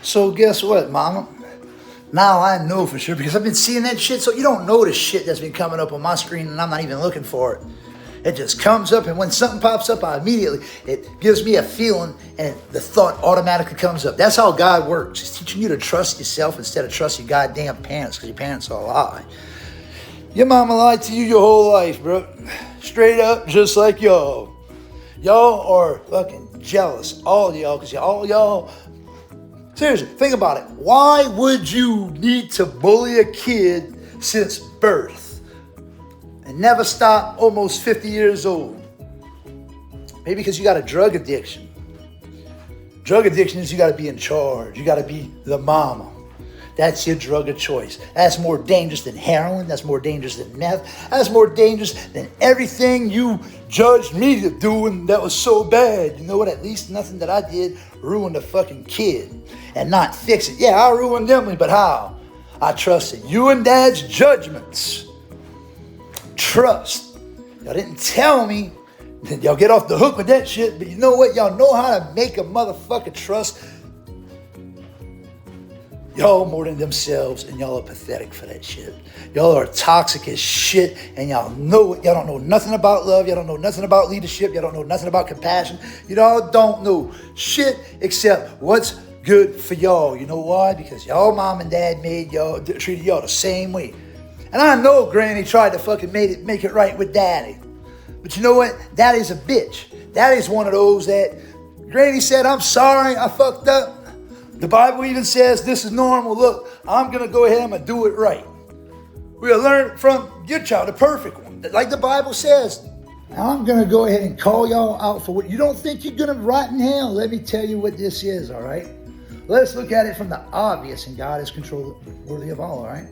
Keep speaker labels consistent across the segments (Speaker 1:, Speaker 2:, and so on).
Speaker 1: So guess what, mama? Now I know for sure because I've been seeing that shit. So you don't know the shit that's been coming up on my screen and I'm not even looking for it. It just comes up, and when something pops up, it gives me a feeling, and the thought automatically comes up. That's how God works. He's teaching you to trust yourself instead of trust your goddamn parents, because your parents all lie. Your mama lied to you your whole life, bro. Straight up, just like y'all. Y'all are fucking jealous, all y'all, because y'all. Seriously, think about it. Why would you need to bully a kid since birth? And never stop almost 50 years old. Maybe because you got a drug addiction. Drug addiction is you got to be in charge. You got to be the mama. That's your drug of choice. That's more dangerous than heroin. That's more dangerous than meth. That's more dangerous than everything you judged me to do, and that was so bad. You know what? At least nothing that I did ruined a fucking kid and not fix it. Yeah, I ruined them, but how? I trusted you and Dad's judgments. Trust. Y'all didn't tell me. Y'all get off the hook with that shit, but you know what? Y'all know how to make a motherfucker trust y'all more than themselves, and y'all are pathetic for that shit. Y'all are toxic as shit, and y'all know it. Y'all don't know nothing about love. Y'all don't know nothing about leadership. Y'all don't know nothing about compassion. Y'all don't know shit except what's good for y'all. You know why? Because y'all mom and dad treated y'all the same way. And I know Granny tried to fucking make it right with Daddy. But you know what? Daddy's a bitch. Daddy's one of those that Granny said, I'm sorry, I fucked up. The Bible even says this is normal. Look, I'm going to go ahead and I'm going to do it right. We'll learn from your child, the perfect one. Like the Bible says. Now I'm going to go ahead and call y'all out for what you don't think you're going to rot in hell. Let me tell you what this is, all right? Let's look at it from the obvious, and God is worthy of all right?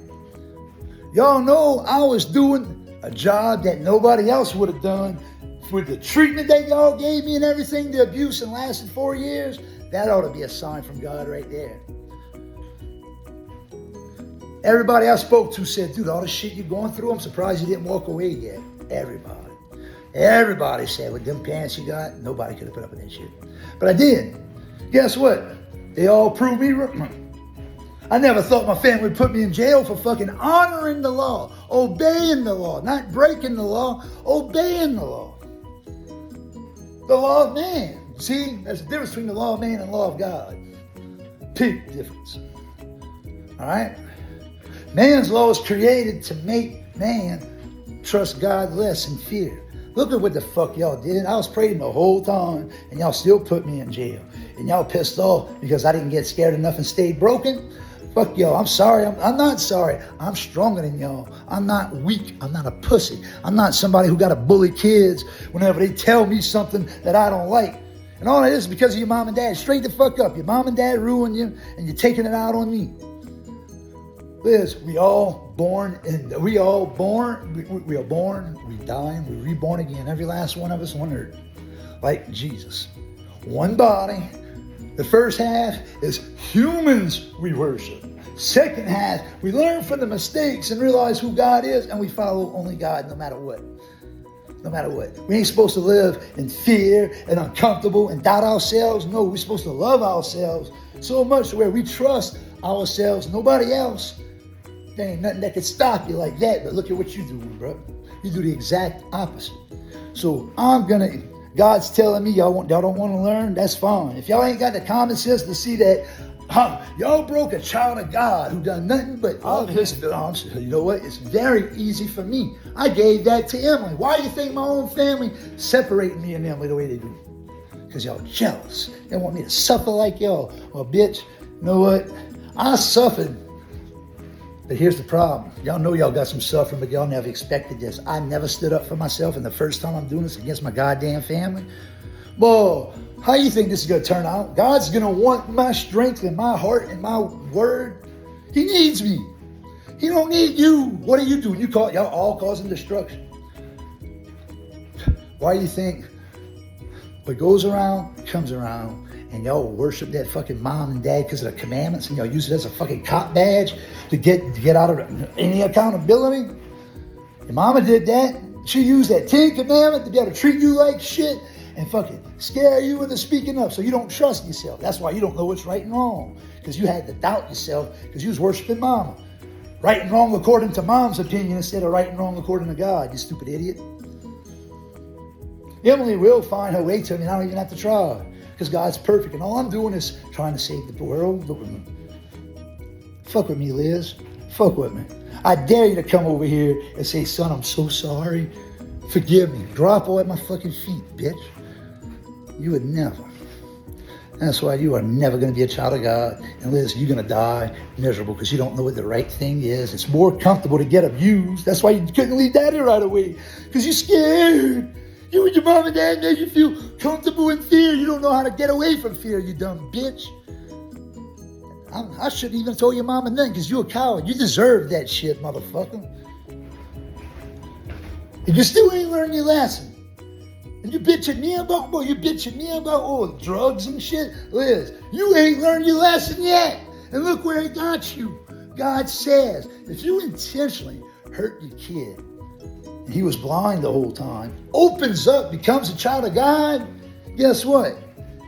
Speaker 1: Y'all know I was doing a job that nobody else would have done. With the treatment that y'all gave me and everything, the abuse and lasted 4 years, that ought to be a sign from God right there. Everybody I spoke to said, dude, all the shit you're going through, I'm surprised you didn't walk away yet. Everybody said, with them pants you got, nobody could have put up with that shit. But I did. Guess what? They all proved me wrong. I never thought my family would put me in jail for fucking honoring the law, obeying the law, not breaking the law, obeying the law. The law of man. See, there's a difference between the law of man and the law of God. Big difference. All right? Man's law is created to make man trust God less and fear. Look at what the fuck y'all did. I was praying the whole time, and y'all still put me in jail. And y'all pissed off because I didn't get scared enough and stayed broken. Fuck y'all. I'm sorry. I'm not sorry. I'm stronger than y'all. I'm not weak. I'm not a pussy. I'm not somebody who got to bully kids whenever they tell me something that I don't like. And all that is because of your mom and dad. Straight the fuck up. Your mom and dad ruined you, and you're taking it out on me. Liz, we are born, we die, and we're reborn again. Every last one of us on earth. Like Jesus. One body. The first half is humans we worship. Second half, we learn from the mistakes and realize who God is, and we follow only God no matter what. No matter what. We ain't supposed to live in fear and uncomfortable and doubt ourselves. No, we're supposed to love ourselves so much where we trust ourselves, nobody else. There ain't nothing that can stop you like that, but look at what you do, bro. You do the exact opposite. So God's telling me y'all don't want to learn, that's fine. If y'all ain't got the common sense to see that, y'all broke a child of God who done nothing but you know what? It's very easy for me. I gave that to Emily. Why do you think my own family separating me and Emily the way they do? Because y'all jealous. They want me to suffer like y'all. Well, bitch, you know what? I suffered. But here's the problem. Y'all know y'all got some suffering, but y'all never expected this. I never stood up for myself, and the first time I'm doing this against my goddamn family. Boy, how you think this is going to turn out? God's going to want my strength and my heart and my word. He needs me. He don't need you. What are you doing? Y'all all causing destruction. Why do you think what goes around comes around? And y'all worship that fucking mom and dad because of the commandments, and y'all use it as a fucking cop badge to get out of any accountability. Your mama did that. She used that 10 commandment to be able to treat you like shit. and fucking scare you into speaking up so you don't trust yourself. That's why you don't know what's right and wrong, because you had to doubt yourself because you was worshiping mama. Right and wrong according to mom's opinion instead of right and wrong according to God, you stupid idiot. Emily will find her way to me, and I don't even have to try, because God's perfect, and all I'm doing is trying to save the world. Fuck with me, Liz. Fuck with me. I dare you to come over here and say, son, I'm so sorry. Forgive me. Drop all at my fucking feet, bitch. You would never. That's why you are never going to be a child of God. And Liz, you're going to die miserable because you don't know what the right thing is. It's more comfortable to get abused. That's why you couldn't leave daddy right away, because you're scared. You and your mom and dad made you feel comfortable in fear. You don't know how to get away from fear, you dumb bitch. I shouldn't even told your mom and then, because you're a coward. You deserve that shit, motherfucker. And you still ain't learned your lesson. And you bitching me about, drugs and shit. Liz, you ain't learned your lesson yet. And look where it got you. God says, if you intentionally hurt your kid, and he was blind the whole time, opens up, becomes a child of God, guess what?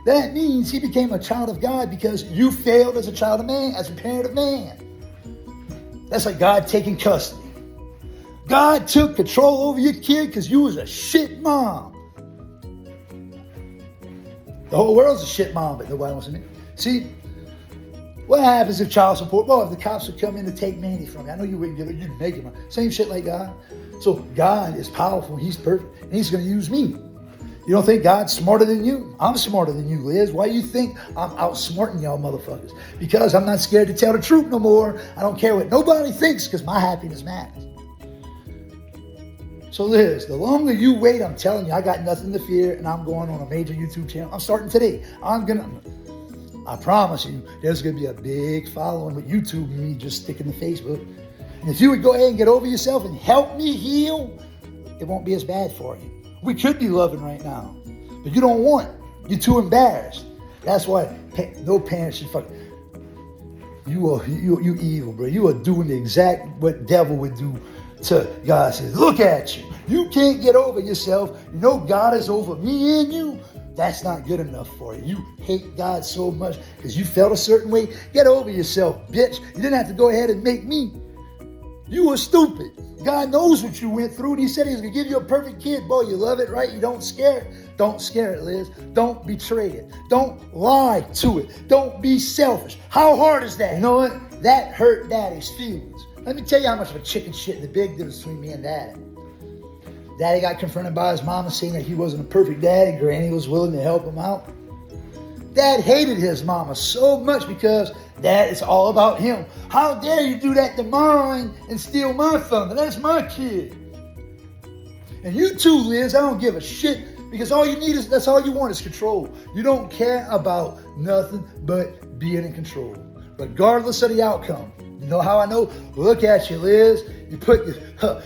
Speaker 1: That means he became a child of God because you failed as a child of man, as a parent of man. That's like God taking custody. God took control over your kid because you was a shit mom. The whole world's a shit mom, but nobody wants to admit. See, what happens if child support? Well, if the cops would come in to take Mandy from me, I know you wouldn't get it. You'd make him. Same shit like God. So God is powerful. He's perfect, and he's going to use me. You don't think God's smarter than you? I'm smarter than you, Liz. Why do you think I'm outsmarting y'all motherfuckers? Because I'm not scared to tell the truth no more. I don't care what nobody thinks, because my happiness matters. So Liz, the longer you wait, I'm telling you, I got nothing to fear, and I'm going on a major YouTube channel. I'm starting today. I promise you, there's going to be a big following with YouTube and me just sticking to Facebook. And if you would go ahead and get over yourself and help me heal, it won't be as bad for you. We could be loving right now, but you don't want. You're too embarrassed. That's why no parent should fuck. You evil, bro. You are doing the exact what devil would do to God. Says, look at you. You can't get over yourself. You know God is over me and you. That's not good enough for you. You hate God so much because you felt a certain way. Get over yourself, bitch. You didn't have to go ahead and make me. You were stupid. God knows what you went through, and he said he was going to give you a perfect kid. Boy, you love it, right? You don't scare it. Don't scare it, Liz. Don't betray it. Don't lie to it. Don't be selfish. How hard is that? You know what? That hurt daddy's feelings. Let me tell you how much of a chicken shit and the big difference between me and daddy. Daddy got confronted by his mama saying that he wasn't a perfect daddy. Granny was willing to help him out. Dad hated his mama so much because Dad, it's all about him. How dare you do that to mine and steal my thunder? That's my kid. And you too, Liz, I don't give a shit, because all you need is, that's all you want is control. You don't care about nothing but being in control, regardless of the outcome. You know how I know? Look at you, Liz.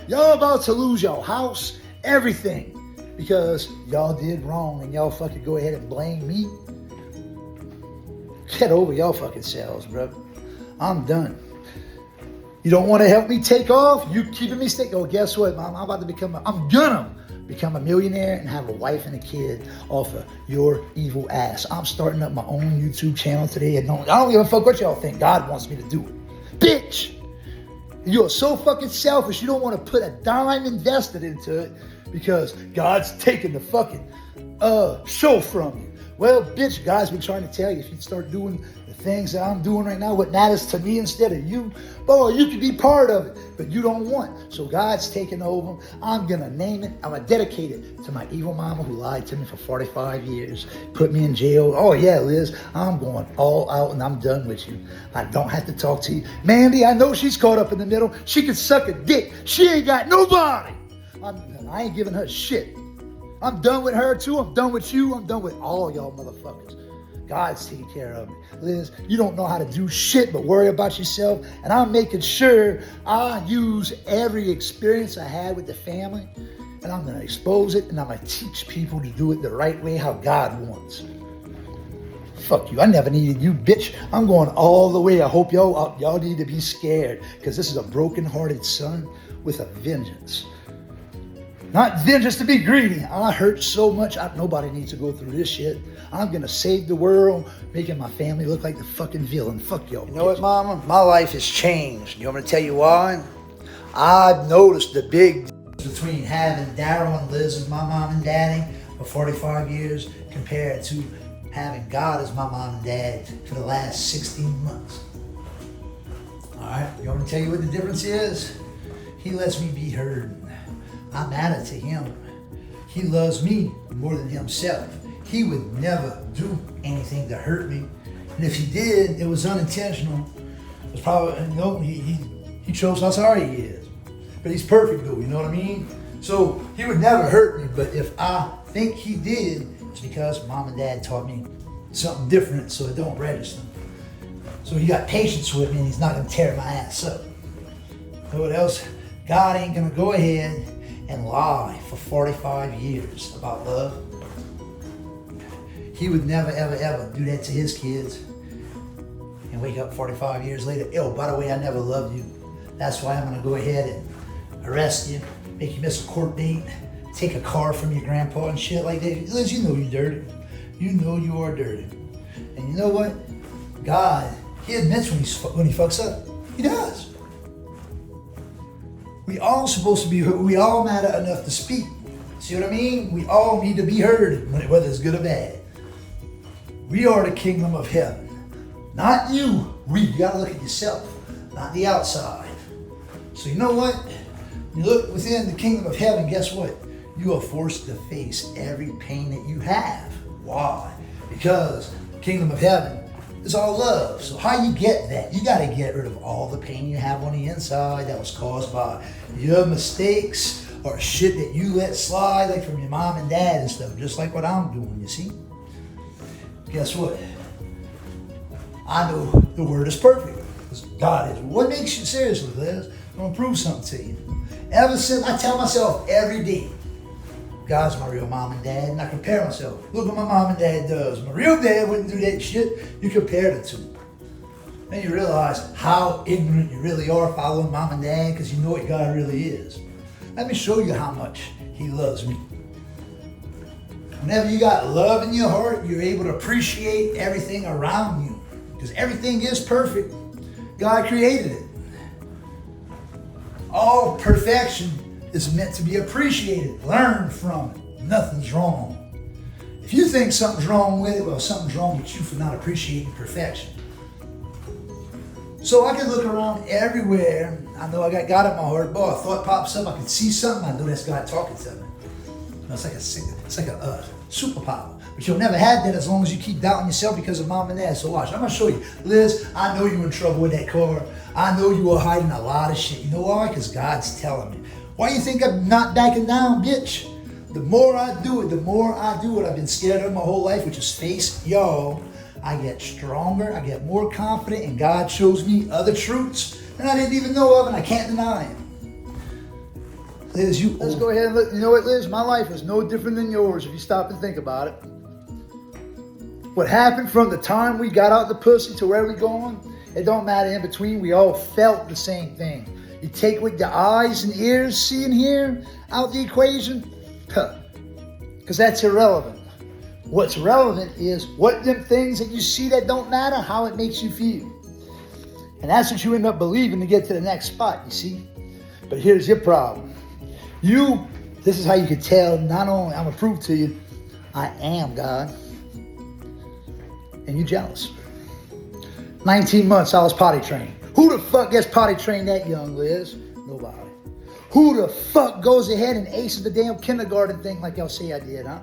Speaker 1: Y'all about to lose your house, everything, because y'all did wrong and y'all fucking go ahead and blame me. Get over y'all fucking selves, bro. I'm done. You don't want to help me take off? You keeping me stick? Oh, guess what, Mom? I'm gonna become a millionaire and have a wife and a kid off of your evil ass. I'm starting up my own YouTube channel today. I don't give a fuck what y'all think. God wants me to do it. Bitch! You're so fucking selfish. You don't want to put a dime invested into it because God's taking the fucking show from you. Well, bitch, God's been trying to tell you, if you start doing the things that I'm doing right now, what matters to me instead of you, boy, you could be part of it, but you don't want. So God's taking over. I'm going to name it. I'm going to dedicate it to my evil mama who lied to me for 45 years, put me in jail. Oh, yeah, Liz, I'm going all out and I'm done with you. I don't have to talk to you. Mandy, I know she's caught up in the middle. She could suck a dick. She ain't got nobody. I ain't giving her shit. I'm done with her too. I'm done with you. I'm done with all y'all motherfuckers. God's taking care of me. Liz, you don't know how to do shit but worry about yourself. And I'm making sure I use every experience I had with the family. And I'm going to expose it. And I'm going to teach people to do it the right way, how God wants. Fuck you. I never needed you, bitch. I'm going all the way. I hope y'all need to be scared. Because this is a broken-hearted son with a vengeance. Not then just to be greedy. I hurt so much. Nobody needs to go through this shit. I'm going to save the world, making my family look like the fucking villain. Fuck y'all.
Speaker 2: You know what, Mama? My life has changed. You want me to tell you why? I've noticed the big between having Daryl and Liz as my mom and daddy for 45 years compared to having God as my mom and dad for the last 16 months. All right, you want me to tell you what the difference is? He lets me be heard. I matter to him. He loves me more than himself. He would never do anything to hurt me. And if he did, it was unintentional. It was probably, he shows how sorry he is. But he's perfect though, you know what I mean? So he would never hurt me, but if I think he did, it's because mom and dad taught me something different so it don't register. So he got patience with me and he's not gonna tear my ass up. You know what else? God ain't gonna go ahead and lie for 45 years about love. He would never, ever, ever do that to his kids and wake up 45 years later. Oh, by the way, I never loved you. That's why I'm gonna go ahead and arrest you, make you miss a court date, take a car from your grandpa and shit like that. Liz, you know you're dirty. You know you are dirty. And you know what? God, he admits when he fucks up. He does. We all supposed to be heard. We all matter enough to speak. See what I mean? We all need to be heard, whether it's good or bad. We are the kingdom of heaven. Not you. You gotta look at yourself, not the outside. So you know what? You look within the kingdom of heaven, guess what? You are forced to face every pain that you have. Why? Because the kingdom of heaven is all love. So how you get that? You gotta get rid of all the pain you have on the inside that was caused by your mistakes or shit that you let slide, like from your mom and dad and stuff, just like what I'm doing, you see? Guess what? I know the word is perfect. Because God is. What makes you, seriously, Liz? I'm gonna prove something to you. Ever since, I tell myself every day, God's my real mom and dad, and I compare myself. Look what my mom and dad does. My real dad wouldn't do that shit. You compare the two. Then you realize how ignorant you really are following mom and dad because you know what God really is. Let me show you how much he loves me. Whenever you got love in your heart, you're able to appreciate everything around you because everything is perfect. God created it. All perfection is meant to be appreciated, learned from it. Nothing's wrong. If you think something's wrong with it, well, something's wrong with you for not appreciating perfection. So I can look around everywhere. I know I got God in my heart. Boy, a thought pops up. I can see something. I know that's God talking to me. It's like a superpower. But you'll never have that as long as you keep doubting yourself because of mom and dad. So watch, I'm gonna show you. Liz, I know you're in trouble with that car. I know you are hiding a lot of shit. You know why? Because God's telling me. Why do you think I'm not backing down, bitch? The more I do it, I've been scared of my whole life, which is face y'all. I get stronger, I get more confident, and God shows me other truths that I didn't even know of, and I can't deny them. Liz, let's go ahead and look. You know what, Liz? My life is no different than yours if you stop and think about it. What happened from the time we got out the pussy to where we going, it don't matter in between. We all felt the same thing. You take what your eyes and ears see and hear out the equation, because that's irrelevant. What's relevant is what them things that you see that don't matter, how it makes you feel. And that's what you end up believing to get to the next spot, you see. But here's your problem. This is how you can tell, not only, I'm going to prove to you, I am God. And you jealous. 19 months I was potty trained. Who the fuck gets potty trained that young, Liz? Nobody. Who the fuck goes ahead and aces the damn kindergarten thing like y'all say I did, huh?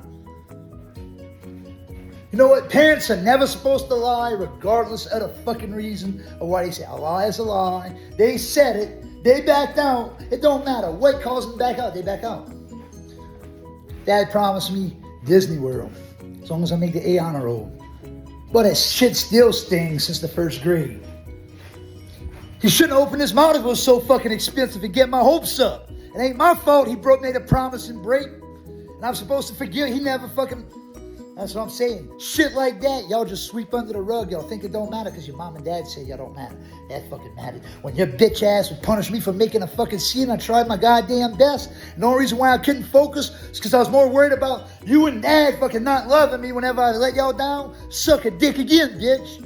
Speaker 2: You know what? Parents are never supposed to lie regardless of the fucking reason of why they say a lie is a lie. They said it. They backed out. It don't matter what caused them to back out. They back out. Dad promised me Disney World as long as I make the A honor roll. But that shit still stings since the first grade. He shouldn't open his mouth if it was so fucking expensive and get my hopes up. It ain't my fault he made a promise and break. And I'm supposed to forgive. He never fucking...
Speaker 1: That's what I'm saying. Shit like that, y'all just sweep under the rug. Y'all think it don't matter because your mom and dad say y'all don't matter. That fucking mattered. When your bitch ass would punish me for making a fucking scene, I tried my goddamn best. And the only reason why I couldn't focus is because I was more worried about you and dad fucking not loving me whenever I let y'all down. Suck a dick again, bitch.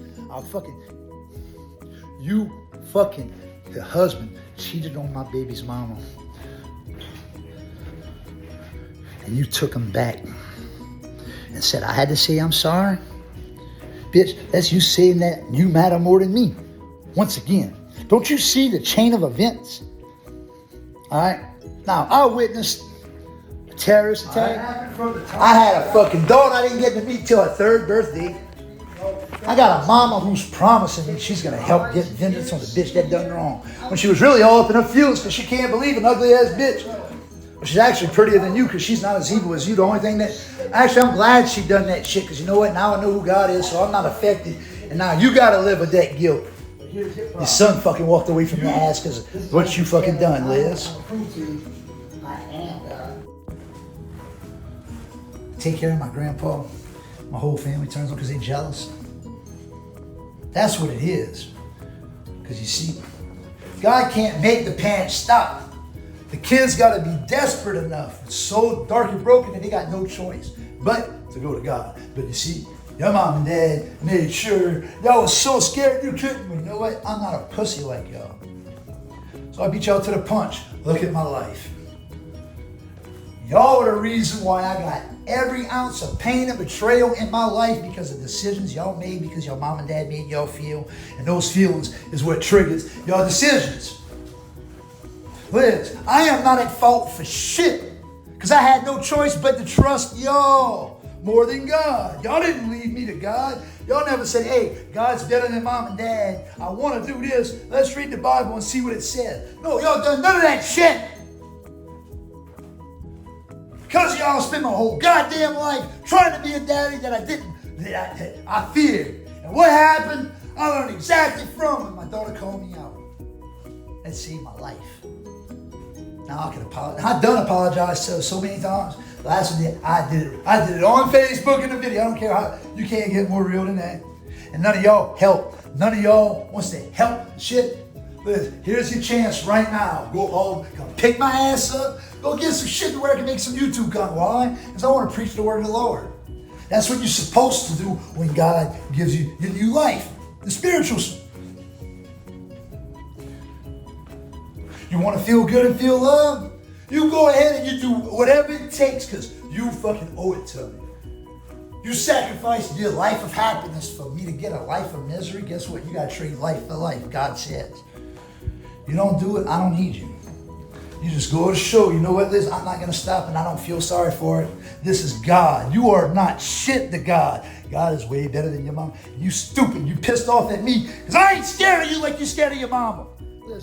Speaker 1: The husband cheated on my baby's mama. And you took him back and said, I had to say I'm sorry. Bitch, that's you saying that you matter more than me. Once again, don't you see the chain of events? All right? Now, I witnessed a terrorist attack. I had a fucking daughter I didn't get to meet till her 3rd birthday. I got a mama who's promising me she's going to help get vengeance on the bitch that done wrong. When she was really all up in her feelings because she can't believe an ugly ass bitch. She's actually prettier than you because she's not as evil as you. The only thing that... Actually, I'm glad she done that shit because you know what? Now I know who God is, so I'm not affected. And now you got to live with that guilt. Your son fucking walked away from your ass because of what you fucking done, Liz. Take care of my grandpa. My whole family turns on because they jealous. That's what it is. Because you see, God can't make the parents stop. The kids got to be desperate enough. It's so dark and broken that they got no choice but to go to God. But you see, your mom and dad made sure y'all was so scared you couldn't. But you know what? I'm not a pussy like y'all. So I beat y'all to the punch. Look at my life. Y'all are the reason why I got every ounce of pain and betrayal in my life because of decisions y'all made because your mom and dad made y'all feel. And those feelings is what triggers your decisions. Liz, I am not at fault for shit because I had no choice but to trust y'all more than God. Y'all didn't lead me to God. Y'all never said, hey, God's better than mom and dad. I want to do this. Let's read the Bible and see what it says. No, y'all done none of that shit. Because y'all spent my whole goddamn life trying to be a daddy that I didn't, that I feared. And what happened? I learned exactly from it. My daughter called me out. That saved my life. Now I can apologize. I've done apologize so many times. Last one I did it on Facebook in a video. I don't care how, you can't get more real than that. And none of y'all help. None of y'all wants to help shit. Listen, here's your chance right now. Go home, come pick my ass up. Go get some shit to where I can make some YouTube content. Why? Because I want to preach the word of the Lord. That's what you're supposed to do when God gives you your new life. The spiritual. You want to feel good and feel loved? You go ahead and you do whatever it takes because you fucking owe it to me. You sacrificed your life of happiness for me to get a life of misery. Guess what? You got to trade life for life, God says. You don't do it, I don't need you. You just go to show, you know what, Liz? I'm not going to stop and I don't feel sorry for it. This is God. You are not shit to God. God is way better than your mom. You stupid. You pissed off at me because I ain't scared of you like you're scared of your mama.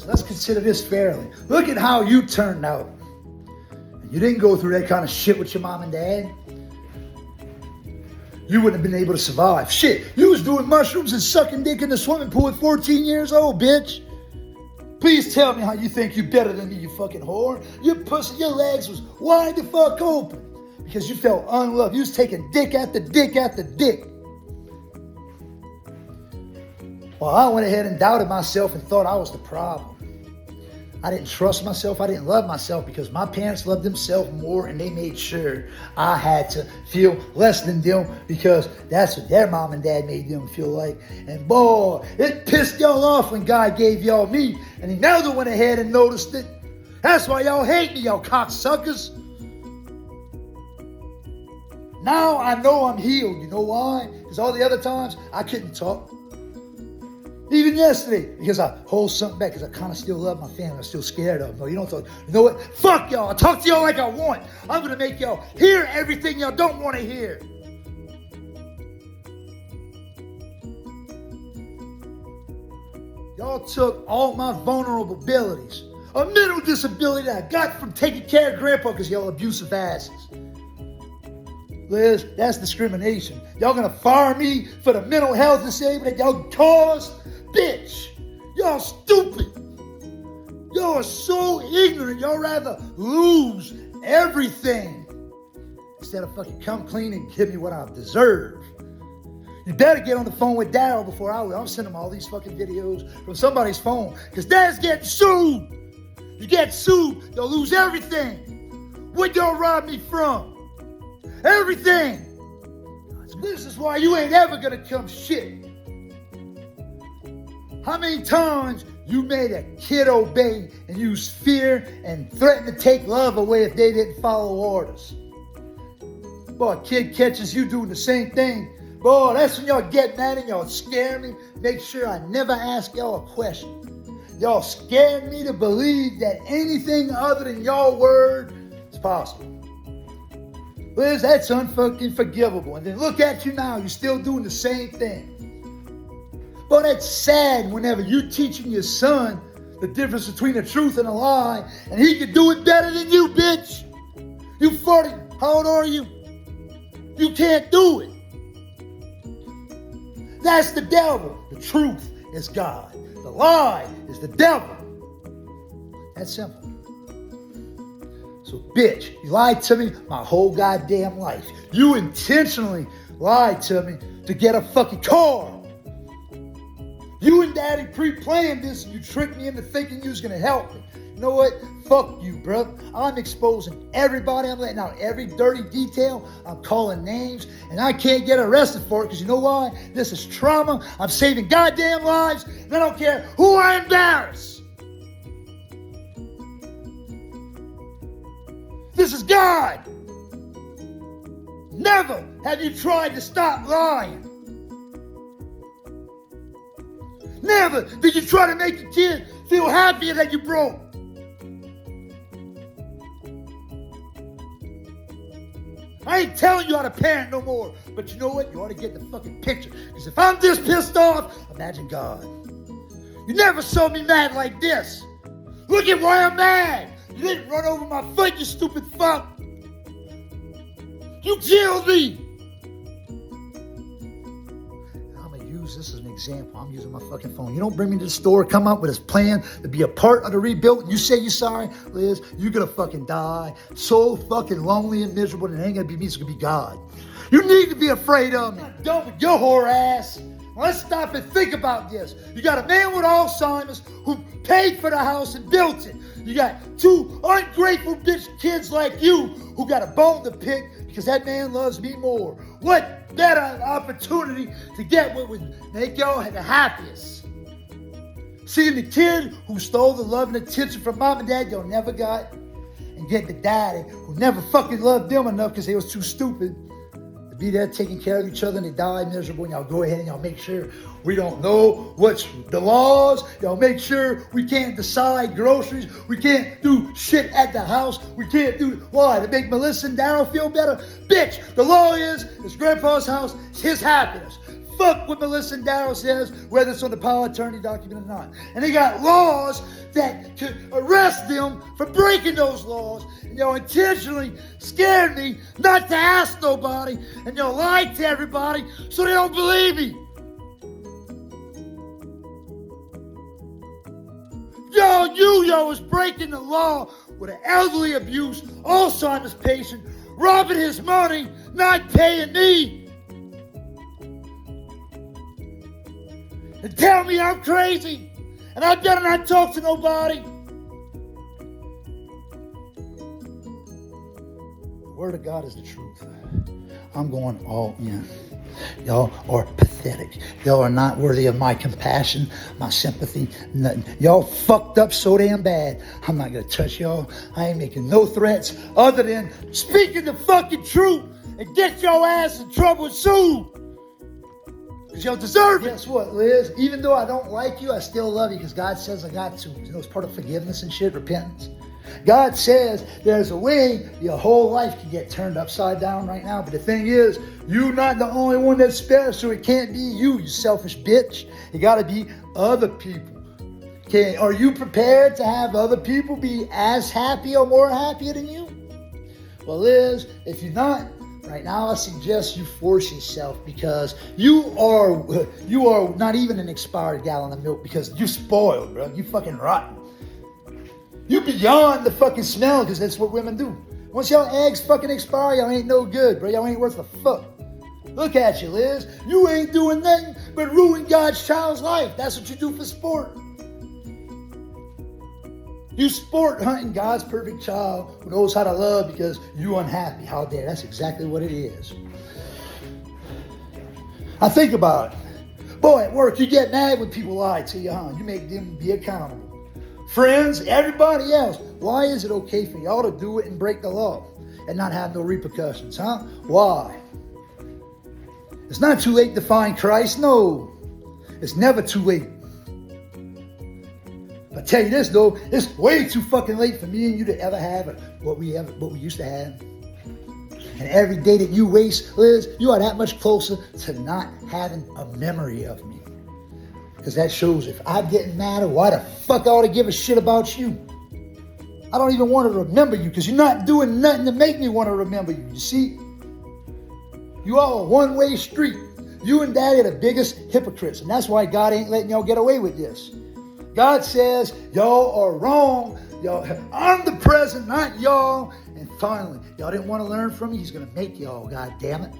Speaker 1: Let's consider this fairly. Look at how you turned out. You didn't go through that kind of shit with your mom and dad. You wouldn't have been able to survive. Shit, you was doing mushrooms and sucking dick in the swimming pool at 14 years old, bitch. Please tell me how you think you're better than me, you fucking whore. Your pussy, your legs was wide the fuck open because you felt unloved. You was taking dick after dick after dick. Well, I went ahead and doubted myself and thought I was the problem. I didn't trust myself. I didn't love myself because my parents loved themselves more and they made sure I had to feel less than them because that's what their mom and dad made them feel like. And boy, it pissed y'all off when God gave y'all me and he never went ahead and noticed it. That's why y'all hate me, y'all cocksuckers. Now I know I'm healed. You know why? Because all the other times I couldn't talk. Even yesterday, because I hold something back, because I kind of still love my family. I'm still scared of them. No, you don't talk. You know what? Fuck y'all. I talk to y'all like I want. I'm going to make y'all hear everything y'all don't want to hear. Y'all took all my vulnerable abilities. A mental disability that I got from taking care of Grandpa because y'all abusive asses. Liz, that's discrimination. Y'all going to fire me for the mental health disability that y'all caused? Bitch, y'all stupid. Y'all are so ignorant. Y'all rather lose everything instead of fucking come clean and give me what I deserve. You better get on the phone with Daryl before I will. I'm sending him all these fucking videos from somebody's phone because Dad's getting sued. You get sued, you'll lose everything. What y'all rob me from? Everything. This is why you ain't ever gonna come shit. How many times you made a kid obey and use fear and threaten to take love away if they didn't follow orders? Boy, a kid catches you doing the same thing. Boy, that's when y'all get mad and y'all scare me. Make sure I never ask y'all a question. Y'all scared me to believe that anything other than your word is possible. Liz, that's unfucking forgivable. And then look at you now, you're still doing the same thing. But it's sad whenever you're teaching your son the difference between the truth and a lie, and he can do it better than you, bitch. You 40, how old are you? You can't do it. That's the devil. The truth is God. The lie is the devil. That's simple. So, bitch, you lied to me my whole goddamn life. You intentionally lied to me to get a fucking car. You and Daddy pre-planned this and you tricked me into thinking you was going to help me. You know what? Fuck you, bro. I'm exposing everybody. I'm letting out every dirty detail. I'm calling names. And I can't get arrested for it because you know why? This is trauma. I'm saving goddamn lives. And I don't care who I embarrass. This is God. Never have you tried to stop lying. Never did you try to make your kid feel happier that you broke. I ain't telling you how to parent no more, but you know what? You ought to get the fucking picture. Because if I'm this pissed off, imagine God. You never saw me mad like this. Look at why I'm mad. You didn't run over my foot, you stupid fuck. You killed me. This as an example. I'm using my fucking phone. You don't bring me to the store, come up with this plan to be a part of the rebuild, and you say you're sorry, Liz, you're gonna fucking die. So fucking lonely and miserable, and it ain't gonna be me, it's gonna be God. You need to be afraid of me. I'm done with your whore ass. Let's stop and think about this. You got a man with Alzheimer's who paid for the house and built it. You got two ungrateful bitch kids like you who got a bone to pick because that man loves me more. What better opportunity to get what would make y'all the happiest? Seeing the kid who stole the love and attention from mom and dad y'all never got, and getting the daddy who never fucking loved them enough because they was too stupid to be there taking care of each other, and they died miserable, and y'all go ahead and y'all make sure we don't know what's the laws. Y'all make sure we can't decide groceries. We can't do shit at the house. We can't do, why? To make Melissa and Daryl feel better? Bitch, the law is Grandpa's house, it's his happiness. Fuck what Melissa and Daryl says, whether it's on the power of attorney document or not. And they got laws that could arrest them for breaking those laws. And y'all intentionally scared me not to ask nobody. And y'all lied to everybody so they don't believe me. Y'all knew y'all was breaking the law with an elderly abuse, Alzheimer's patient, robbing his money, not paying me. And tell me I'm crazy, and I better not talk to nobody. The word of God is the truth. I'm going all in. Y'all are pathetic. Y'all are not worthy of my compassion, my sympathy, nothing. Y'all fucked up so damn bad. I'm not going to touch y'all. I ain't making no threats other than speaking the fucking truth and get your ass in trouble and sue. Because y'all deserve it. Guess what, Liz? Even though I don't like you, I still love you because God says I got to. You know, it's part of forgiveness and shit, repentance. God says there's a way your whole life can get turned upside down right now. But the thing is, you're not the only one that's special. It can't be you, you selfish bitch. It got to be other people. Okay, are you prepared to have other people be as happy or more happier than you? Well, Liz, if you're not, right now I suggest you force yourself because you are not even an expired gallon of milk because you're spoiled, bro. You fucking rotten. You beyond the fucking smell because that's what women do. Once y'all eggs fucking expire, y'all ain't no good, bro. Y'all ain't worth a fuck. Look at you, Liz. You ain't doing nothing but ruin God's child's life. That's what you do for sport. You sport hunting God's perfect child who knows how to love because you unhappy. How dare? That's exactly what it is. I think about it. Boy, at work, you get mad when people lie to you, huh? You make them be accountable. Friends, everybody else, why is it okay for y'all to do it and break the law and not have no repercussions, huh? Why? It's not too late to find Christ. No, it's never too late. I tell you this though, it's way too fucking late for me and you to ever have what we used to have. And every day that you waste, Liz, you are that much closer to not having a memory of me. Because that shows if I'm getting mad, why the fuck I ought to give a shit about you? I don't even want to remember you because you're not doing nothing to make me want to remember you. You see? You all a one-way street. You and Daddy are the biggest hypocrites, and that's why God ain't letting y'all get away with this. God says y'all are wrong. Y'all, I'm the present, not y'all. And finally, y'all didn't want to learn from me. He's going to make y'all, God damn it.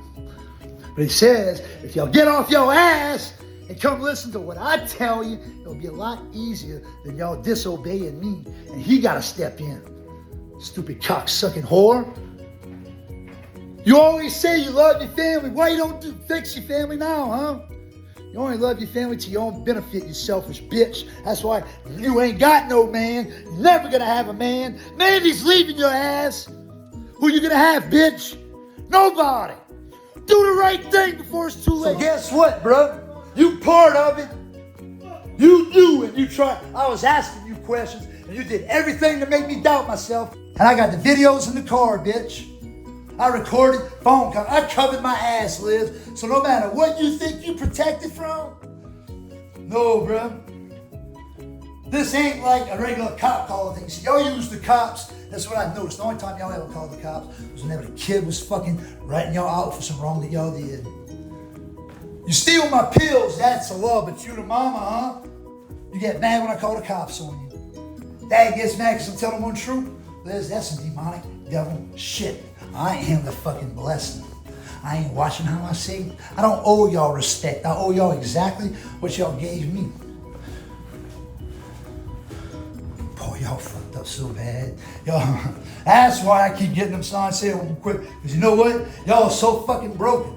Speaker 1: But he says, if y'all get off your ass and come listen to what I tell you, it'll be a lot easier than y'all disobeying me. And he got to step in. Stupid cock-sucking whore. You always say you love your family. Why you don't fix your family now, huh? You only love your family to your own benefit, you selfish bitch. That's why you ain't got no man. You're never gonna have a man. Mandy's leaving your ass. Who you gonna have, bitch? Nobody. Do the right thing before it's too late. So guess what, bro? You part of it. You do and you try. I was asking you questions and you did everything to make me doubt myself. And I got the videos in the car, bitch. I recorded phone calls. I covered my ass, Liz. So no matter what you think you protected from, no, bro. This ain't like a regular cop calling thing. See, y'all use the cops. That's what I noticed. The only time y'all ever called the cops was whenever the kid was fucking writing y'all out for some wrong that y'all did. You steal my pills, that's the law, but you the mama, huh? You get mad when I call the cops on you. Dad gets mad because I'm telling him the truth. Liz, that's some demonic devil shit. I am the fucking blessing. I ain't watching how I say. I don't owe y'all respect. I owe y'all exactly what y'all gave me. Boy, y'all fucked up so bad. Y'all, that's why I keep getting them signs saying quick. Because you know what? Y'all are so fucking broken.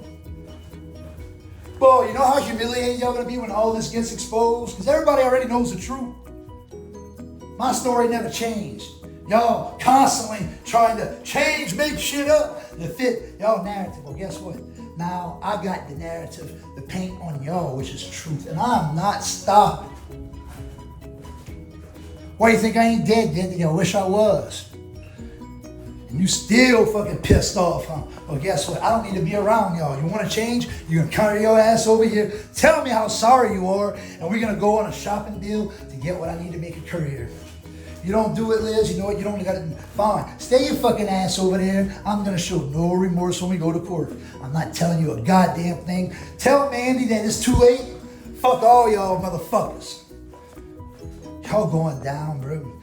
Speaker 1: Boy, you know how humiliated y'all gonna be when all this gets exposed? Because everybody already knows the truth. My story never changed. Y'all constantly trying to change, make shit up to fit y'all narrative. Well, guess what? Now I got the narrative, the paint on y'all, which is truth, and I'm not stopping. Why do you think I ain't dead yet? I wish I was. And you still fucking pissed off, huh? Well, guess what? I don't need to be around y'all. You want to change? You're gonna carry your ass over here. Tell me how sorry you are, and we're gonna go on a shopping deal to get what I need to make a career. You don't do it, Liz, you know what? You don't got to, fine. Stay your fucking ass over there. I'm going to show no remorse when we go to court. I'm not telling you a goddamn thing. Tell Mandy that it's too late. Fuck all y'all motherfuckers. Y'all going down, bro.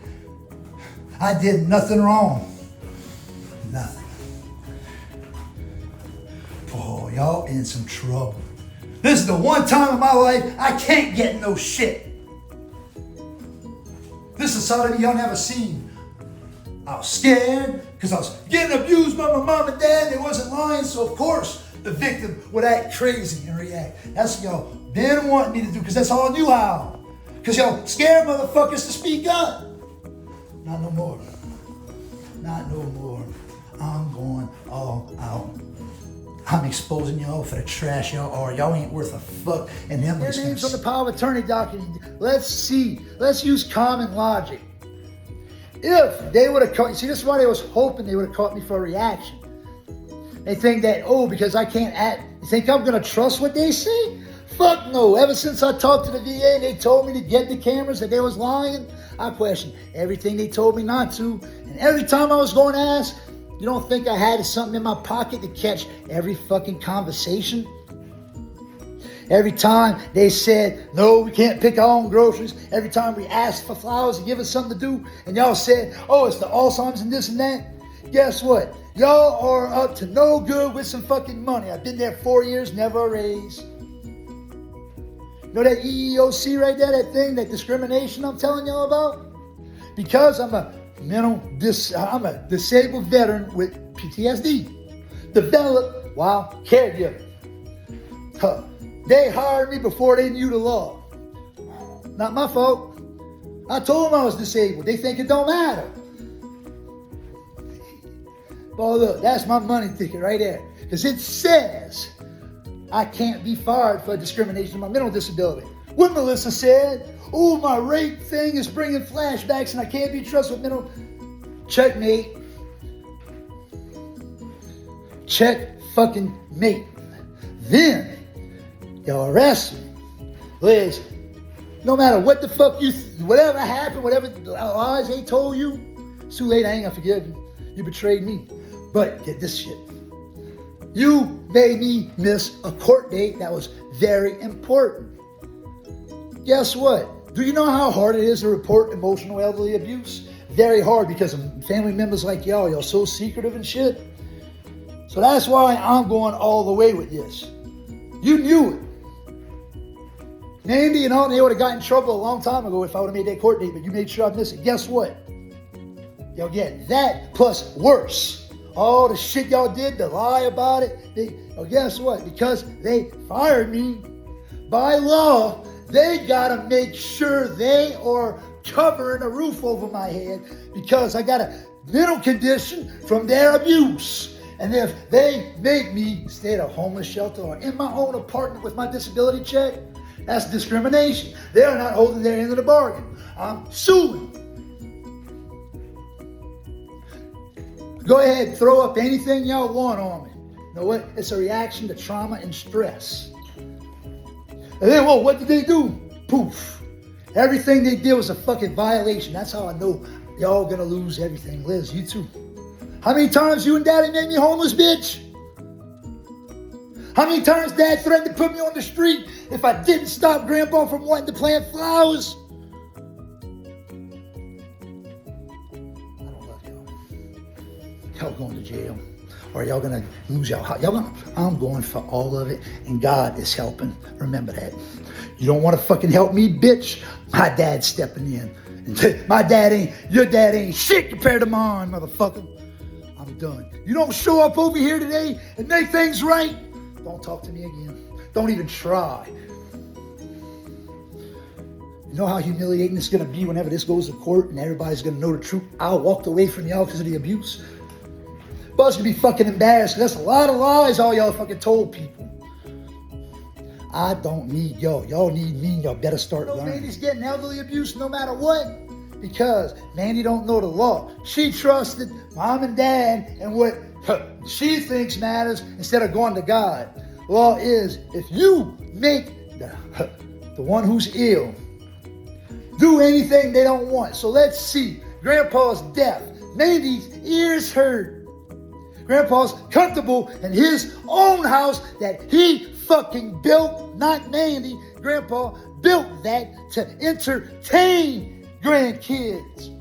Speaker 1: I did nothing wrong. Nothing. Boy, y'all in some trouble. This is the one time in my life I can't get no shit. This is something y'all never seen. I was scared because I was getting abused by my mom and dad. They wasn't lying, so of course the victim would act crazy and react. That's what y'all been wanting me to do because that's all I knew how. Because y'all scared motherfuckers to speak up. Not no more. Not no more. I'm going all out. I'm exposing y'all for the trash y'all are. Y'all ain't worth a fuck. And them your name's on the power of attorney document. Let's see. Let's use common logic. If they would have caught, see, this is why I was hoping they would have caught me for a reaction. They think that, oh, because I can't act, you think I'm going to trust what they say? Fuck no. Ever since I talked to the VA and they told me to get the cameras that they was lying, I questioned everything they told me not to. And every time I was going to ask, you don't think I had something in my pocket to catch every fucking conversation? Every time they said, no, we can't pick our own groceries. Every time we asked for flowers to give us something to do. And y'all said, oh, it's the Alzheimer's and this and that. Guess what? Y'all are up to no good with some fucking money. I've been there 4 years, never a raise. You know that EEOC right there, that thing, that discrimination I'm telling y'all about? Because I'm a disabled veteran with PTSD, developed while caregiving. They hired me before they knew the law. Not my fault. I told them I was disabled. They think it don't matter. But look, that's my money ticket right there. Because it says I can't be fired for discrimination of my mental disability. What Melissa said, oh, my rape thing is bringing flashbacks and I can't be trusted with mental. Checkmate. Check fucking mate. Then, y'all arrest me. Liz, no matter what the fuck whatever happened, whatever lies they told you, it's too late, I ain't gonna forgive you. You betrayed me. But get this shit. You made me miss a court date that was very important. Guess what? Do you know how hard it is to report emotional elderly abuse? Very hard, because of family members like y'all so secretive and shit. So that's why I'm going all the way with this. You knew it. Mandy and all, they would have gotten in trouble a long time ago if I would have made that court date, but you made sure I missed it. Guess what? Y'all get that plus worse. All the shit y'all did to lie about it. Guess what? Because they fired me, by law, they gotta make sure they are covering a roof over my head because I got a mental condition from their abuse. And if they make me stay at a homeless shelter or in my own apartment with my disability check, that's discrimination. They're not holding their end of the bargain. I'm suing. Go ahead, throw up anything y'all want on me. You know what? It's a reaction to trauma and stress. And then, well, what did they do? Poof. Everything they did was a fucking violation. That's how I know y'all gonna lose everything. Liz, you too. How many times you and Daddy made me homeless, bitch? How many times Dad threatened to put me on the street if I didn't stop Grandpa from wanting to plant flowers? I don't love y'all. Y'all going to jail. Or y'all gonna lose y'all. I'm going for all of it, and God is helping. Remember that. You don't want to fucking help me, bitch? My dad's stepping in. And your dad ain't shit compared to mine, motherfucker. I'm done. You don't show up over here today and make things right, don't talk to me again. Don't even try. You know how humiliating it's gonna be whenever this goes to court and everybody's gonna know the truth? I walked away from y'all because of the abuse. Buzz gonna be fucking embarrassed. That's a lot of lies all y'all fucking told people. I don't need y'all. Y'all need me. Y'all better start learning. Mandy's getting elderly abuse no matter what. Because Mandy don't know the law. She trusted mom and dad and what she thinks matters instead of going to God. Law is, if you make the one who's ill do anything they don't want. So let's see. Grandpa's deaf. Mandy's ears hurt. Grandpa's comfortable in his own house that he fucking built, not Mandy. Grandpa built that to entertain grandkids.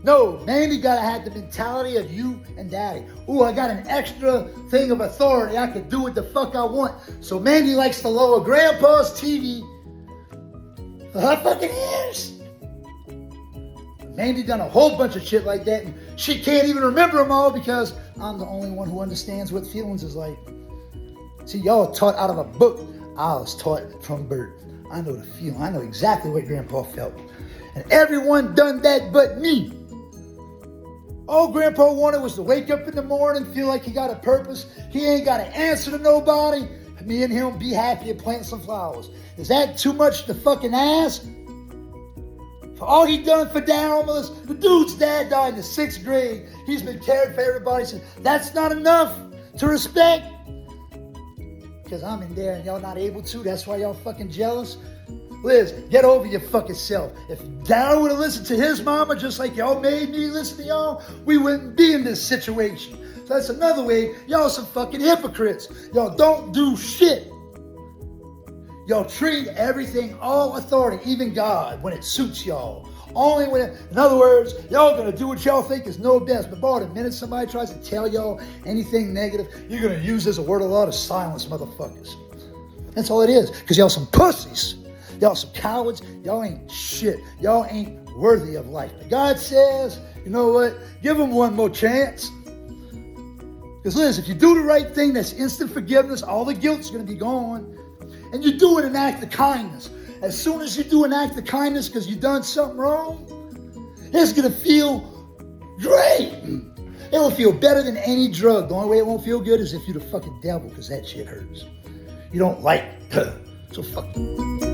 Speaker 1: No, Mandy gotta have the mentality of you and Daddy. Ooh, I got an extra thing of authority. I can do what the fuck I want. So Mandy likes to lower Grandpa's TV for her fucking ears. Mandy done a whole bunch of shit like that, and she can't even remember them all because I'm the only one who understands what feelings is like. See, y'all taught out of a book. I was taught from birth. I know the feeling. I know exactly what Grandpa felt. And everyone done that but me. All Grandpa wanted was to wake up in the morning, feel like he got a purpose. He ain't got to answer to nobody. Me and him be happy and plant some flowers. Is that too much to fucking ask? For all he done for Dad, the dude's dad died in the 6th grade. He's been caring for everybody since. That's not enough to respect. Because I'm in there and y'all not able to. That's why y'all fucking jealous. Liz, get over your fucking self. If Dad would have listened to his mama just like y'all made me listen to y'all, we wouldn't be in this situation. So that's another way. Y'all some fucking hypocrites. Y'all don't do shit. Y'all treat everything, all authority, even God, when it suits y'all. Only when, in other words, y'all gonna do what y'all think is no best. But boy, the minute somebody tries to tell y'all anything negative, you're gonna use as a word of law to silence motherfuckers. That's all it is. Because y'all some pussies. Y'all some cowards. Y'all ain't shit. Y'all ain't worthy of life. But God says, you know what? Give them one more chance. Because Liz, if you do the right thing, that's instant forgiveness. All the guilt's gonna be gone. And you do it an act of kindness. As soon as you do an act of kindness because you done something wrong, it's going to feel great. It will feel better than any drug. The only way it won't feel good is if you're the fucking devil, because that shit hurts. You don't like it. So fuck you.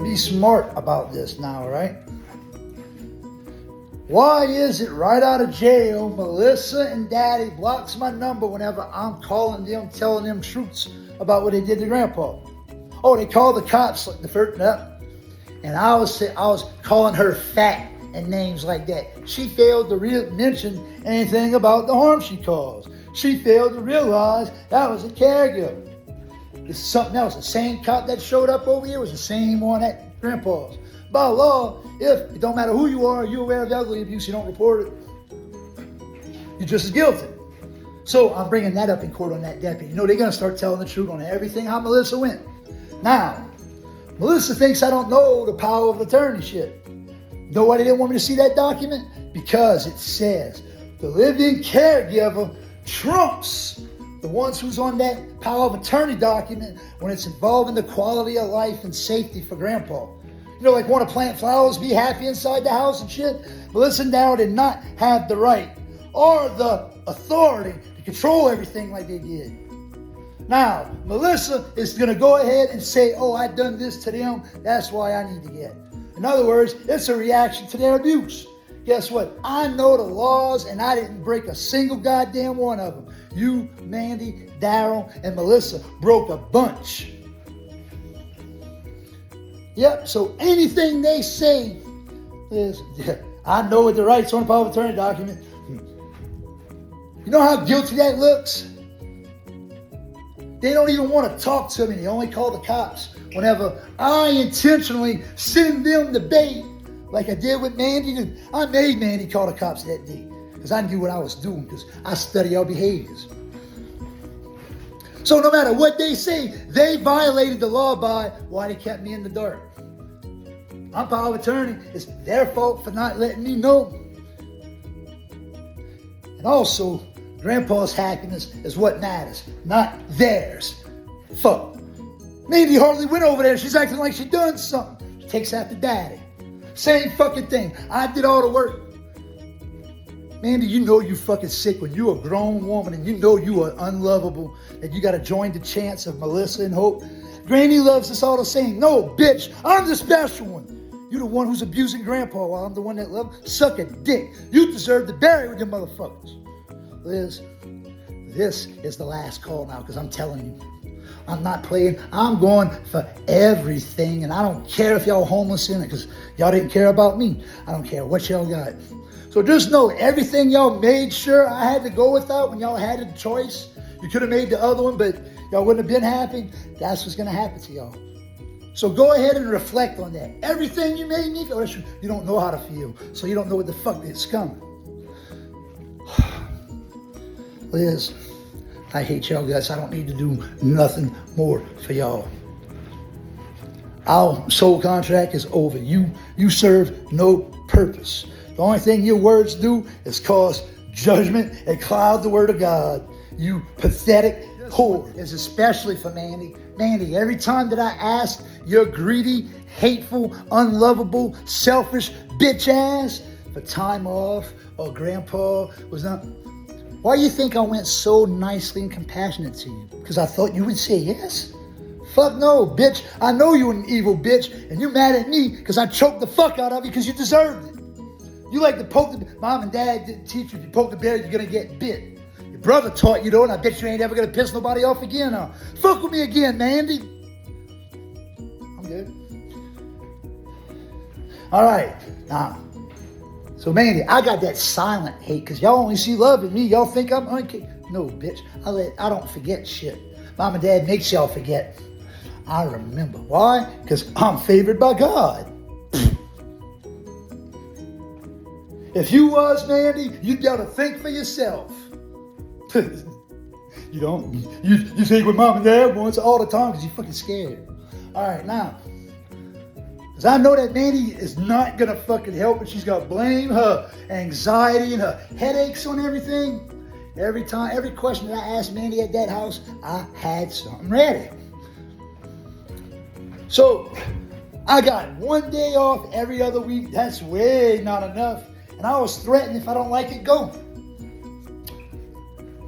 Speaker 1: Be smart about this now, right? Why is it right out of jail, Melissa and Daddy blocks my number whenever I'm calling them, telling them truths about what they did to Grandpa? Oh, they called the cops like the first up, and I was calling her fat and names like that. She failed to mention anything about the harm she caused. She failed to realize that was a caregiver. This is something else. The same cop that showed up over here was the same one at Grandpa's. By law, if it don't matter who you are, you're aware of elderly abuse, you don't report it, you're just as guilty. So I'm bringing that up in court on that deputy. You know, they're going to start telling the truth on everything how Melissa went. Now, Melissa thinks I don't know the power of attorney shit. Know why they didn't want me to see that document? Because it says the living caregiver trumps the ones who's on that power of attorney document when it's involving the quality of life and safety for Grandpa. You know, like want to plant flowers, be happy inside the house and shit. Melissa and Darryl did not have the right or the authority to control everything like they did. Now, Melissa is going to go ahead and say, oh, I done this to them, that's why I need to get. In other words, it's a reaction to their abuse. Guess what? I know the laws and I didn't break a single goddamn one of them. You, Mandy, Darryl, and Melissa broke a bunch. Yep, so anything they say is, I know what the rights on the power of attorney document. You know how guilty that looks? They don't even want to talk to me. They only call the cops whenever I intentionally send them the bait, like I did with Mandy. I made Mandy call the cops that day because I knew what I was doing because I study our behaviors. So no matter what they say, they violated the law by why they kept me in the dark. I'm power of attorney. It's their fault for not letting me know. And also, Grandpa's happiness is what matters, not theirs. Fuck. Mandy hardly went over there. She's acting like she done something. She takes after Daddy. Same fucking thing. I did all the work. Mandy, you know you fucking sick when you a grown woman and you know you are unlovable, that you got to join the chants of Melissa and Hope. Granny loves us all the same. No, bitch, I'm the special one. You the one who's abusing Grandpa while I'm the one that loves. Suck a dick. You deserve to bury with them motherfuckers. Liz, this is the last call now because I'm telling you, I'm not playing. I'm going for everything, and I don't care if y'all homeless in it because y'all didn't care about me. I don't care what y'all got. So just know everything y'all made sure I had to go without when y'all had a choice. You could have made the other one, but y'all wouldn't have been happy. That's what's going to happen to y'all. So go ahead and reflect on that. Everything you made me feel, you don't know how to feel, so you don't know what the fuck is coming. Liz, I hate y'all guys. I don't need to do nothing more for y'all. Our soul contract is over. You serve no purpose. The only thing your words do is cause judgment and cloud the word of God. You pathetic whore. It's especially for Mandy. Mandy, every time that I ask your greedy, hateful, unlovable, selfish bitch ass for time off or Grandpa was not... Why do you think I went so nicely and compassionate to you? Because I thought you would say yes? Fuck no, bitch. I know you're an evil bitch, and you're mad at me because I choked the fuck out of you because you deserved it. You like to poke the... Mom and Dad didn't teach you. If you poke the bear, you're going to get bit. You brother taught you though, and I bet you ain't ever gonna piss nobody off again, huh? Fuck with me again, Mandy. I'm good. All right, now. So Mandy, I got that silent hate because y'all only see love in me. Y'all think I'm no, bitch. I don't forget shit. Mom and Dad makes y'all forget. I remember. Why? Because I'm favored by God. If you was, Mandy, you'd be able to think for yourself. You don't. You think what Mom and Dad wants all the time because you're fucking scared. All right, now. Because I know that Mandy is not going to fucking help, and she's going to blame her anxiety and her headaches on everything. Every question that I asked Mandy at that house, I had something ready. So, I got one day off every other week. That's way not enough. And I was threatened if I don't like it, go.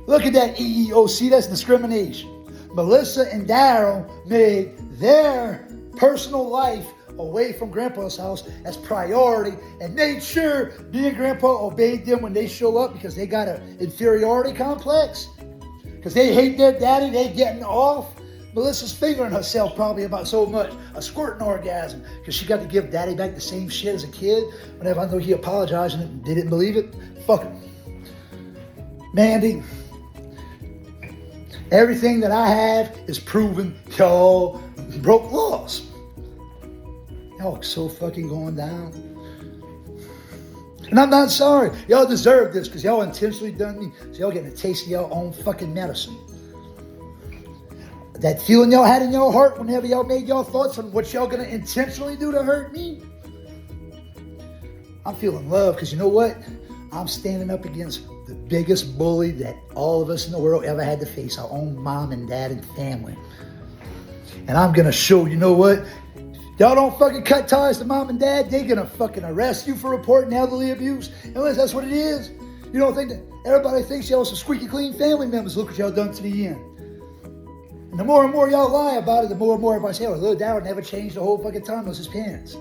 Speaker 1: Look at that EEOC, that's discrimination. Melissa and Daryl made their personal life away from Grandpa's house as priority and made sure me and Grandpa obeyed them when they show up because they got an inferiority complex. Because they hate their daddy, they getting off. Melissa's fingering herself probably about so much, a squirting orgasm, because she got to give daddy back the same shit as a kid. Whenever I know he apologized and they didn't believe it, fuck him. Mandy, everything that I have is proven y'all broke laws. Y'all are so fucking going down. And I'm not sorry. Y'all deserve this because y'all intentionally done me. So y'all getting a taste of y'all own fucking medicine. That feeling y'all had in your heart whenever y'all made y'all thoughts on what y'all gonna intentionally do to hurt me. I'm feeling love because you know what? I'm standing up against the biggest bully that all of us in the world ever had to face, our own mom and dad and family. And I'm gonna show, you know what? Y'all don't fucking cut ties to mom and dad, they gonna fucking arrest you for reporting elderly abuse. Unless that's what it is. You don't think that everybody thinks y'all some squeaky clean family members. Look what y'all done to the end. And the more and more y'all lie about it, the more and more everybody say, oh, little Darryl never changed the whole fucking time. It was his parents.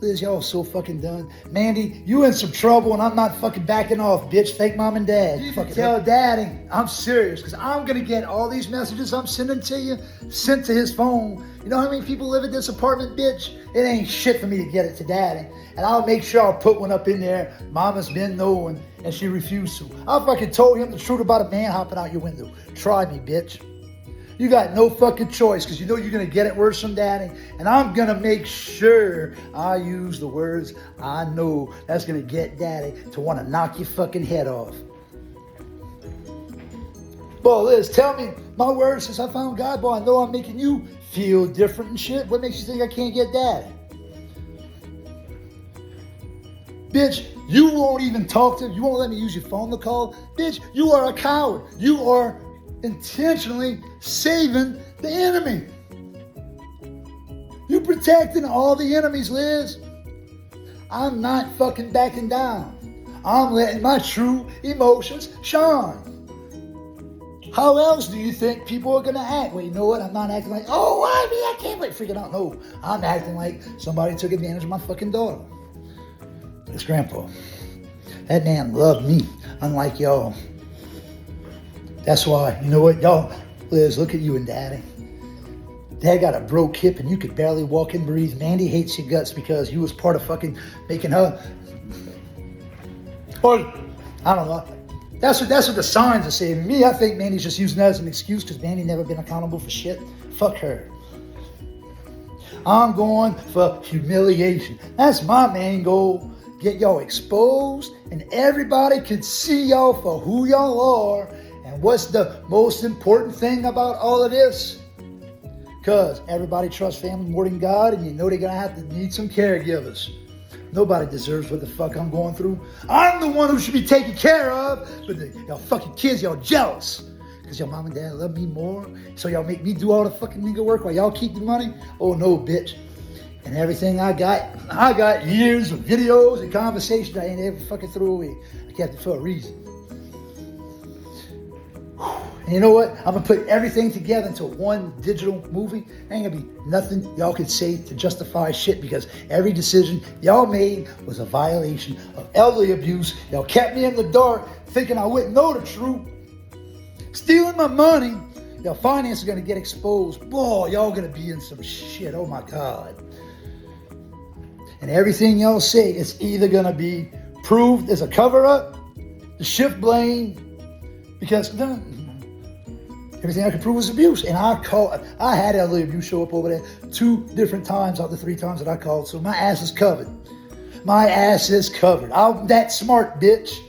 Speaker 1: Liz, y'all so fucking done. Mandy, you in some trouble and I'm not fucking backing off, bitch. Thank mom and dad. You fucking tell daddy I'm serious because I'm going to get all these messages I'm sending to you sent to his phone. You know how many people live in this apartment, bitch? It ain't shit for me to get it to daddy. And I'll make sure I'll put one up in there. Mama's been knowing and she refused to. I fucking told him the truth about a man hopping out your window. Try me, bitch. You got no fucking choice because you know you're going to get it worse from daddy. And I'm going to make sure I use the words I know that's going to get daddy to want to knock your fucking head off. Boy, Liz, tell me my words since I found God. Boy, I know I'm making you feel different and shit. What makes you think I can't get daddy? Bitch, you won't even talk to him. You won't let me use your phone to call. Bitch, you are a coward. You are intentionally saving the enemy. You protecting all the enemies, Liz. I'm not fucking backing down. I'm letting my true emotions shine. How else do you think people are gonna act? Well, you know what? I'm not acting like, oh, why me? I can't wait freaking out. No, I'm acting like somebody took advantage of my fucking daughter. It's Grandpa. That man loved me, unlike y'all. That's why, you know what, y'all, Liz, look at you and daddy. Dad got a broke hip and you could barely walk and breathe. Mandy hates your guts because you was part of fucking making her. Or, I don't know. That's what the signs are saying. Me, I think Mandy's just using that as an excuse because Mandy never been accountable for shit. Fuck her. I'm going for humiliation. That's my main goal. Get y'all exposed and everybody can see y'all for who y'all are. And what's the most important thing about all of this? Because everybody trusts family more than God, and you know they're going to have to need some caregivers. Nobody deserves what the fuck I'm going through. I'm the one who should be taken care of, but y'all fucking kids, y'all jealous. Because your mom and dad love me more, so y'all make me do all the fucking nigga work while y'all keep the money? Oh no, bitch. And everything I got years of videos and conversations I ain't ever fucking threw away. I kept it for a reason. And you know what? I'm going to put everything together into one digital movie. Ain't going to be nothing y'all can say to justify shit because every decision y'all made was a violation of elderly abuse. Y'all kept me in the dark thinking I wouldn't know the truth. stealing my money. Your finance is going to get exposed. Boy, y'all going to be in some shit. Oh my God. And everything y'all say, it's either going to be proved as a cover-up, to shift blame, because everything I could prove was abuse. And I had elderly abuse show up over there 2 different times out of the 3 times that I called. So my ass is covered. My ass is covered. I'm that smart, bitch.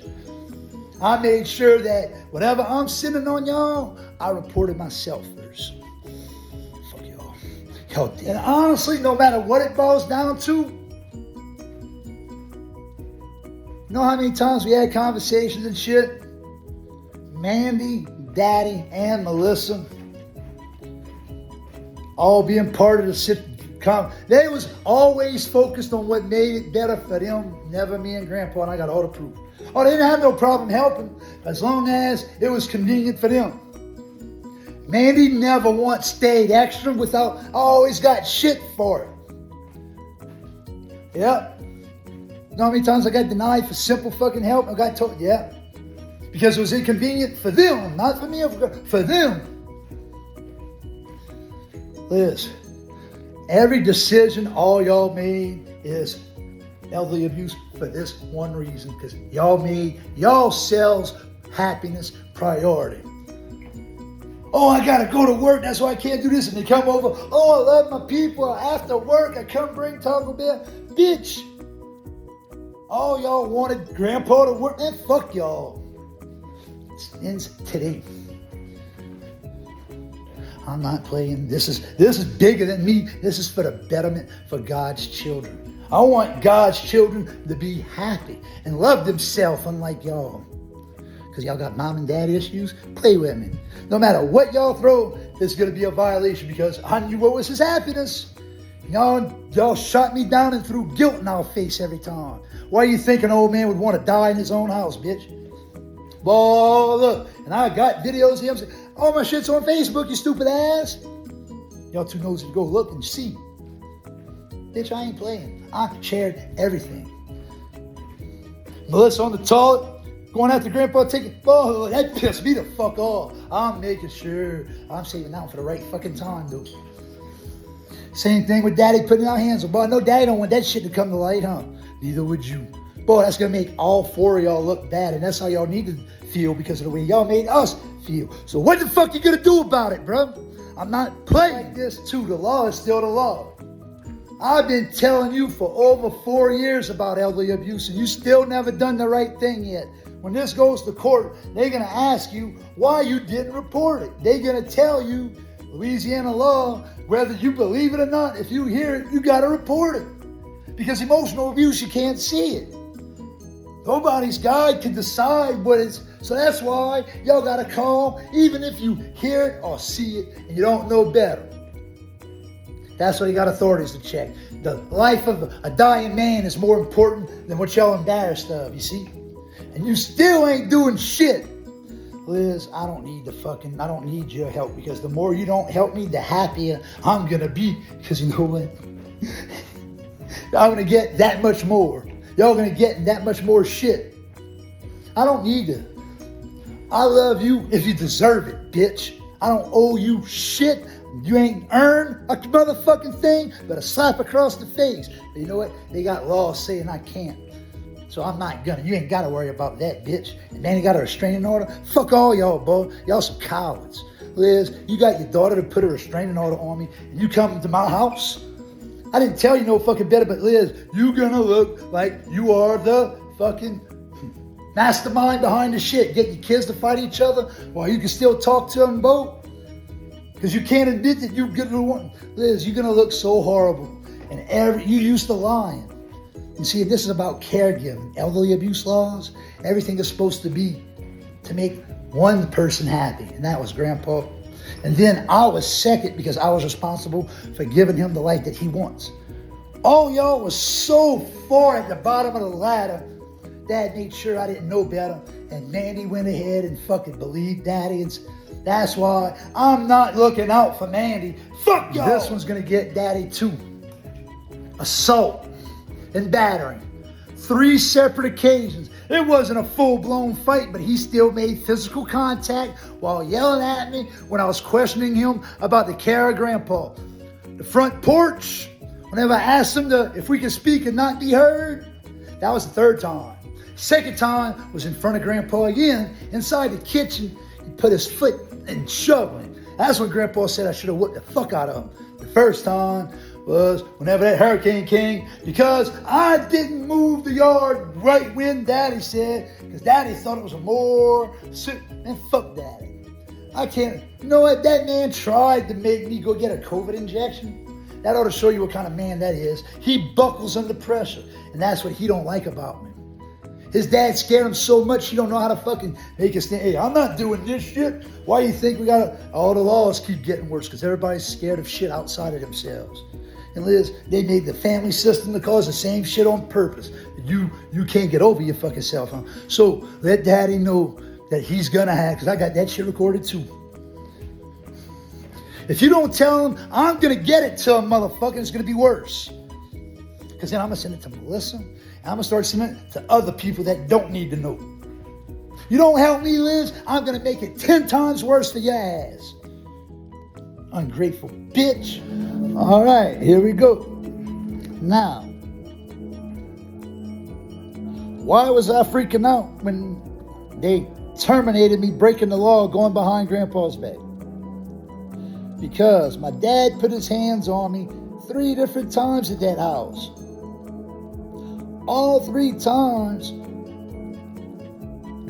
Speaker 1: I made sure that whatever I'm sending on y'all, I reported myself first. Fuck y'all. Y'all did. And honestly, no matter what it boils down to, you know how many times we had conversations and shit? Mandy, Daddy, and Melissa all being part of the they was always focused on what made it better for them, never me and Grandpa, and I got all the proof. Oh, they didn't have no problem helping as long as it was convenient for them. Mandy never once stayed extra without, always got shit for it. Yep. You know how many times I got denied for simple fucking help? I got told, yeah. Because it was inconvenient for them, not for me, for them. Liz, every decision all y'all made is elderly abuse for this one reason, because y'all made y'all selves happiness priority. Oh, I gotta go to work, that's why I can't do this. And they come over, oh, I love my people. After work, I come bring Taco Bell. Bitch, all y'all wanted Grandpa to work, man, fuck y'all. It ends today. I'm not playing. This is bigger than me. This is for the betterment for God's children. I want God's children to be happy and love themselves unlike y'all. Because y'all got mom and dad issues, play with me. No matter what y'all throw, there's going to be a violation because I knew what was his happiness. Y'all shot me down and threw guilt in our face every time. Why you think an old man would want to die in his own house, bitch? Boy, look, and I got videos of him saying, all my shit's on Facebook, you stupid ass. Y'all too nosy to go look and see. Bitch, I ain't playing. I shared everything. Melissa on the toilet, going after Grandpa, taking, oh, that pissed me the fuck off. I'm making sure I'm saving out for the right fucking time, dude. Same thing with Daddy putting our hands on. Boy, no, Daddy don't want that shit to come to light, huh? Neither would you. Boy, that's going to make all 4 of y'all look bad, and that's how y'all need to feel because of the way y'all made us feel. So what the fuck you going to do about it, bro? I'm not playing like this, too. The law is still the law. I've been telling you for over 4 years about elderly abuse, and you still never done the right thing yet. When this goes to court, they're going to ask you why you didn't report it. They're going to tell you, Louisiana law, whether you believe it or not, if you hear it, you got to report it. Because emotional abuse, you can't see it. Nobody's guide can decide what it's, so that's why y'all got to call, even if you hear it or see it and you don't know better. That's why you got authorities to check. The life of a dying man is more important than what y'all embarrassed of, you see? And you still ain't doing shit. Liz, I don't need your help, because the more you don't help me, the happier I'm gonna be. Because you know what? I'm gonna get that much more. Y'all gonna get that much more shit. I don't need it. I love you if you deserve it, bitch. I don't owe you shit. You ain't earned a motherfucking thing but a slap across the face. But you know what? They got laws saying I can't. So I'm not gonna. You ain't gotta worry about that, bitch. And then you got a restraining order. Fuck all y'all, boy. Y'all some cowards. Liz, you got your daughter to put a restraining order on me, and you come to my house? I didn't tell you no fucking better, but Liz, you gonna look like you are the fucking mastermind behind the shit. Getting your kids to fight each other while you can still talk to them both. Because you can't admit that you're gonna want. Liz, you're gonna look so horrible. And you used to lying. And see, this is about caregiving. Elderly abuse laws, everything is supposed to be to make one person happy, and that was Grandpa. And then I was second because I was responsible for giving him the life that he wants. All y'all was so far at the bottom of the ladder, Dad made sure I didn't know better, and Mandy went ahead and fucking believed Daddy. And that's why I'm not looking out for Mandy. Fuck y'all. This one's gonna get Daddy too. Assault and battering, 3 separate occasions. It wasn't a full-blown fight, but he still made physical contact while yelling at me when I was questioning him about the care of Grandpa. The front porch, whenever I asked him if we could speak and not be heard, that was the 3rd time. Second time was in front of Grandpa again, inside the kitchen. He put his foot and shoved me. That's when Grandpa said I should have whooped the fuck out of him. The first time was whenever that hurricane came, because I didn't move the yard right when Daddy said, because Daddy thought it was a more, and fuck Daddy. I can't, you know what, that man tried to make me go get a COVID injection. That ought to show you what kind of man that is. He buckles under pressure, and that's what he don't like about me. His dad scared him so much he don't know how to fucking make us think, hey, I'm not doing this shit. Why do you think we gotta, all the laws keep getting worse? Because everybody's scared of shit outside of themselves. And Liz, they made the family system to cause the same shit on purpose. You can't get over your fucking self, huh? So let Daddy know that he's gonna have, because I got that shit recorded too. If you don't tell him, I'm gonna get it to him, motherfucker, it's gonna be worse. Because then I'm gonna send it to Melissa, and I'm gonna start sending it to other people that don't need to know. You don't help me, Liz, I'm gonna make it 10 times worse for your ass. Ungrateful bitch. All right, here we go. Now, why was I freaking out when they terminated me breaking the law going behind Grandpa's back? Because my dad put his hands on me 3 different times at that house. All 3 times,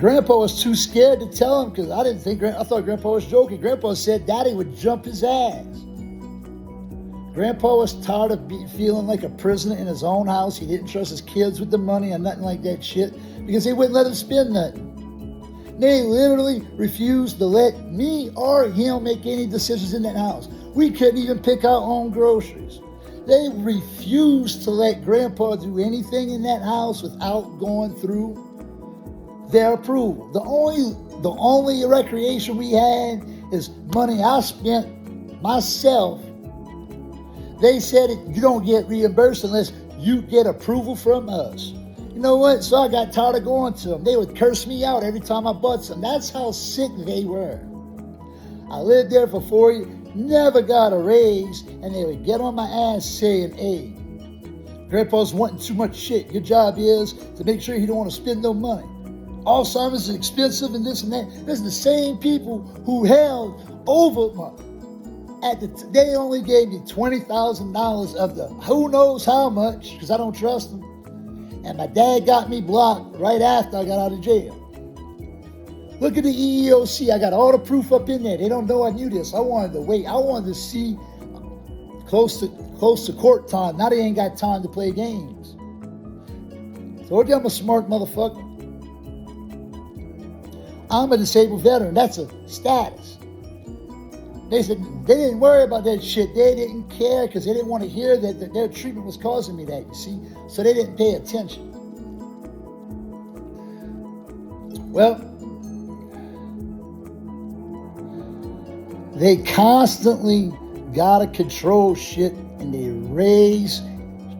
Speaker 1: Grandpa was too scared to tell him, because I thought Grandpa was joking. Grandpa said Daddy would jump his ass. Grandpa was tired of feeling like a prisoner in his own house. He didn't trust his kids with the money or nothing like that shit, because they wouldn't let him spend nothing. They literally refused to let me or him make any decisions in that house. We couldn't even pick our own groceries. They refused to let Grandpa do anything in that house without going through their approval. The only recreation we had is money I spent myself. They said you don't get reimbursed unless you get approval from us. You know what? So I got tired of going to them. They would curse me out every time I bought something. That's how sick they were. I lived there for 4 years, never got a raise, and they would get on my ass saying, hey, Grandpa's wanting too much shit. Your job is to make sure he don't want to spend no money. Alzheimer's is expensive and this and that. This is the same people who held over money. They only gave me $20,000 of the who knows how much, because I don't trust them. And my dad got me blocked right after I got out of jail. Look at the EEOC. I got all the proof up in there. They don't know I knew this. I wanted to wait. I wanted to see close to court time. Now they ain't got time to play games. Told you I'm a smart motherfucker. I'm a disabled veteran. That's a status. They said they didn't worry about that shit. They didn't care because they didn't want to hear that their treatment was causing me that, you see? So they didn't pay attention. Well, they constantly gotta control shit, and they raise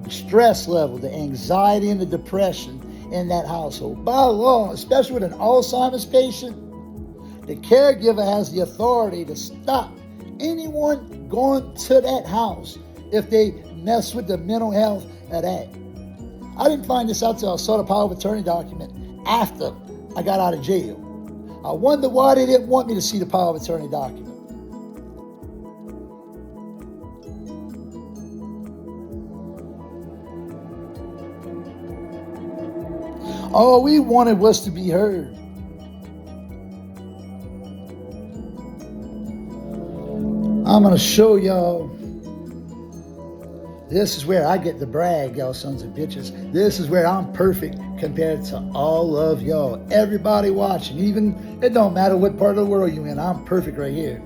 Speaker 1: the stress level, the anxiety and the depression in that household. By law, especially with an Alzheimer's patient, the caregiver has the authority to stop anyone going to that house if they mess with the mental health of that. I didn't find this out till I saw the power of attorney document after I got out of jail. I wonder why they didn't want me to see the power of attorney document. All we wanted was to be heard. I'm going to show y'all. This is where I get to brag, y'all sons of bitches. This is where I'm perfect compared to all of y'all. Everybody watching, even, it don't matter what part of the world you're in, I'm perfect right here.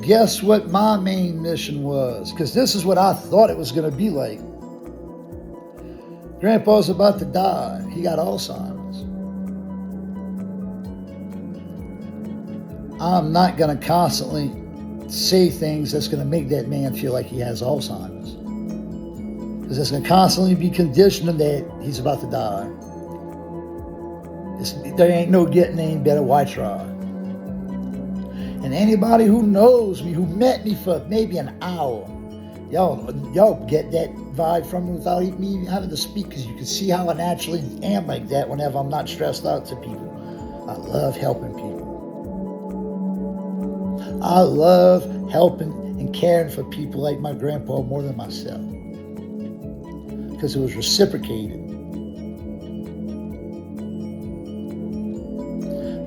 Speaker 1: Guess what my main mission was? Because this is what I thought it was going to be like. Grandpa's about to die. He got Alzheimer's. I'm not going to constantly say things that's going to make that man feel like he has Alzheimer's. Because it's going to constantly be conditioning that he's about to die. There ain't no getting any better. Why try? And anybody who knows me, who met me for maybe an hour, y'all get that vibe from me without me having to speak, because you can see how I naturally am like that whenever I'm not stressed out to people. I love helping people. I love helping and caring for people like my grandpa more than myself, because it was reciprocated.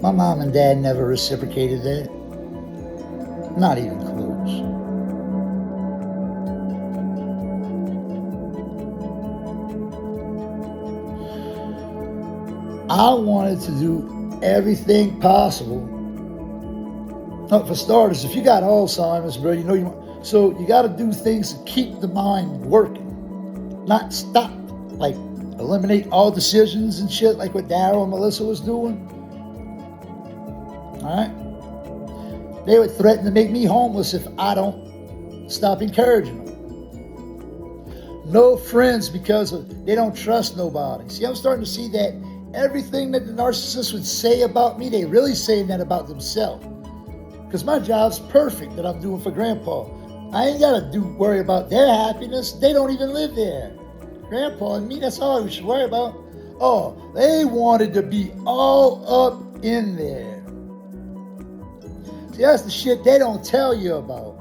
Speaker 1: My mom and dad never reciprocated that. Not even close. I wanted to do everything possible. For starters, if you got Alzheimer's, bro, so you got to do things to keep the mind working, not stop. Like eliminate all decisions and shit, like what Daryl and Melissa was doing. All right, they would threaten to make me homeless if I don't stop encouraging them. No friends because they don't trust nobody. See, I'm starting to see that everything that the narcissist would say about me, they really saying that about themselves. Because my job's perfect that I'm doing for Grandpa. I ain't got to worry about their happiness. They don't even live there. Grandpa and me, that's all we should worry about. Oh, they wanted to be all up in there. See, that's the shit they don't tell you about.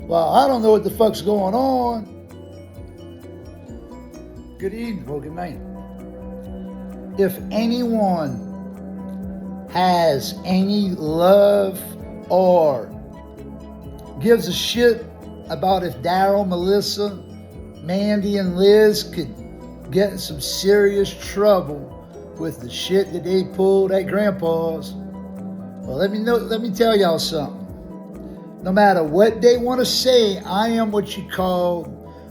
Speaker 1: Well, I don't know what the fuck's going on. Good evening, well, good night. If anyone has any love or gives a shit about if Daryl, Melissa, Mandy, and Liz could get in some serious trouble with the shit that they pulled at Grandpa's, well, let me tell y'all something. No matter what they want to say, I am what you call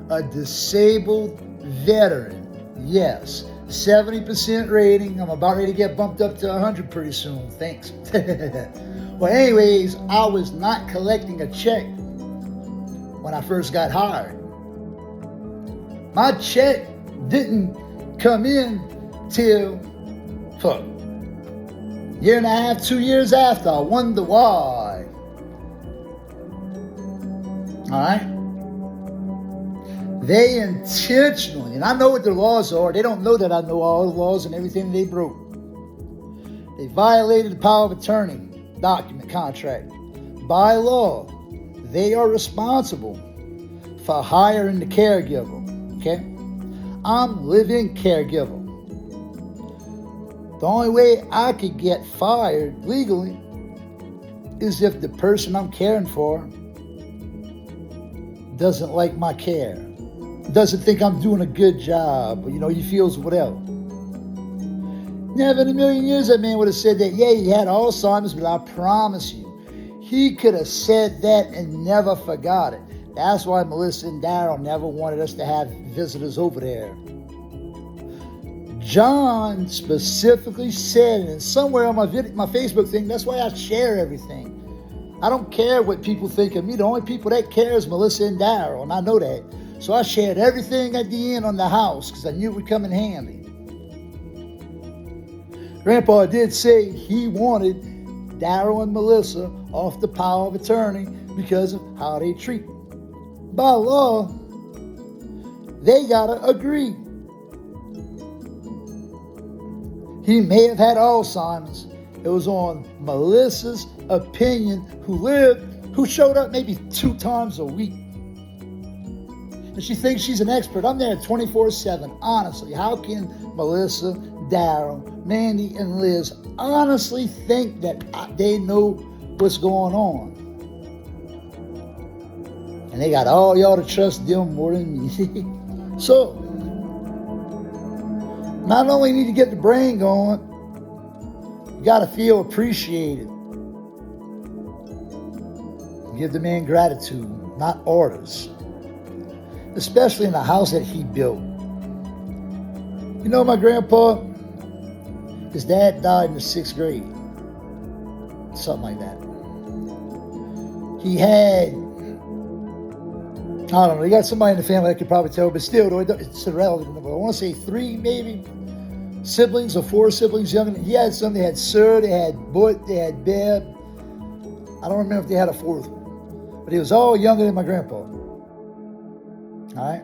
Speaker 1: a disabled veteran. Yes, 70% rating. I'm about ready to get bumped up to 100 pretty soon. Thanks. Well, anyways, I was not collecting a check when I first got hired. My check didn't come in till year and a half, 2 years after. I wonder why. All right? They intentionally, and I know what their laws are. They don't know that I know all the laws and everything they broke. They violated the power of attorney document contract. By law, they are responsible for hiring the caregiver. Okay? I'm living caregiver. The only way I could get fired legally is if the person I'm caring for doesn't like my care, doesn't think I'm doing a good job, or, he feels whatever. Never in a million years that man would have said that, yeah, he had Alzheimer's, but I promise you, he could have said that and never forgot it. That's why Melissa and Daryl never wanted us to have visitors over there. John specifically said, and somewhere on my Facebook thing, that's why I share everything. I don't care what people think of me. The only people that care is Melissa and Daryl, and I know that. So I shared everything at the end on the house because I knew it would come in handy. Grandpa did say he wanted Daryl and Melissa off the power of attorney because of how they treat him. By law, they gotta agree. He may have had Alzheimer's. It was on Melissa's opinion, who showed up maybe 2 times a week. And she thinks she's an expert. I'm there 24/7. Honestly, how can Melissa, Daryl, Mandy, and Liz honestly think that they know what's going on? And they got all y'all to trust them more than me. So, not only need to get the brain going, you got to feel appreciated. Give the man gratitude, not orders. Especially in the house that he built. My grandpa, his dad died in the 6th grade. Something like that. He had I don't know. You got somebody in the family that could probably tell, but still, it's irrelevant. I want to say 3 maybe siblings or 4 siblings younger. He had some. They had Sir, they had But, they had Beb. I don't remember if they had a 4th one, but he was all younger than my grandpa. All right.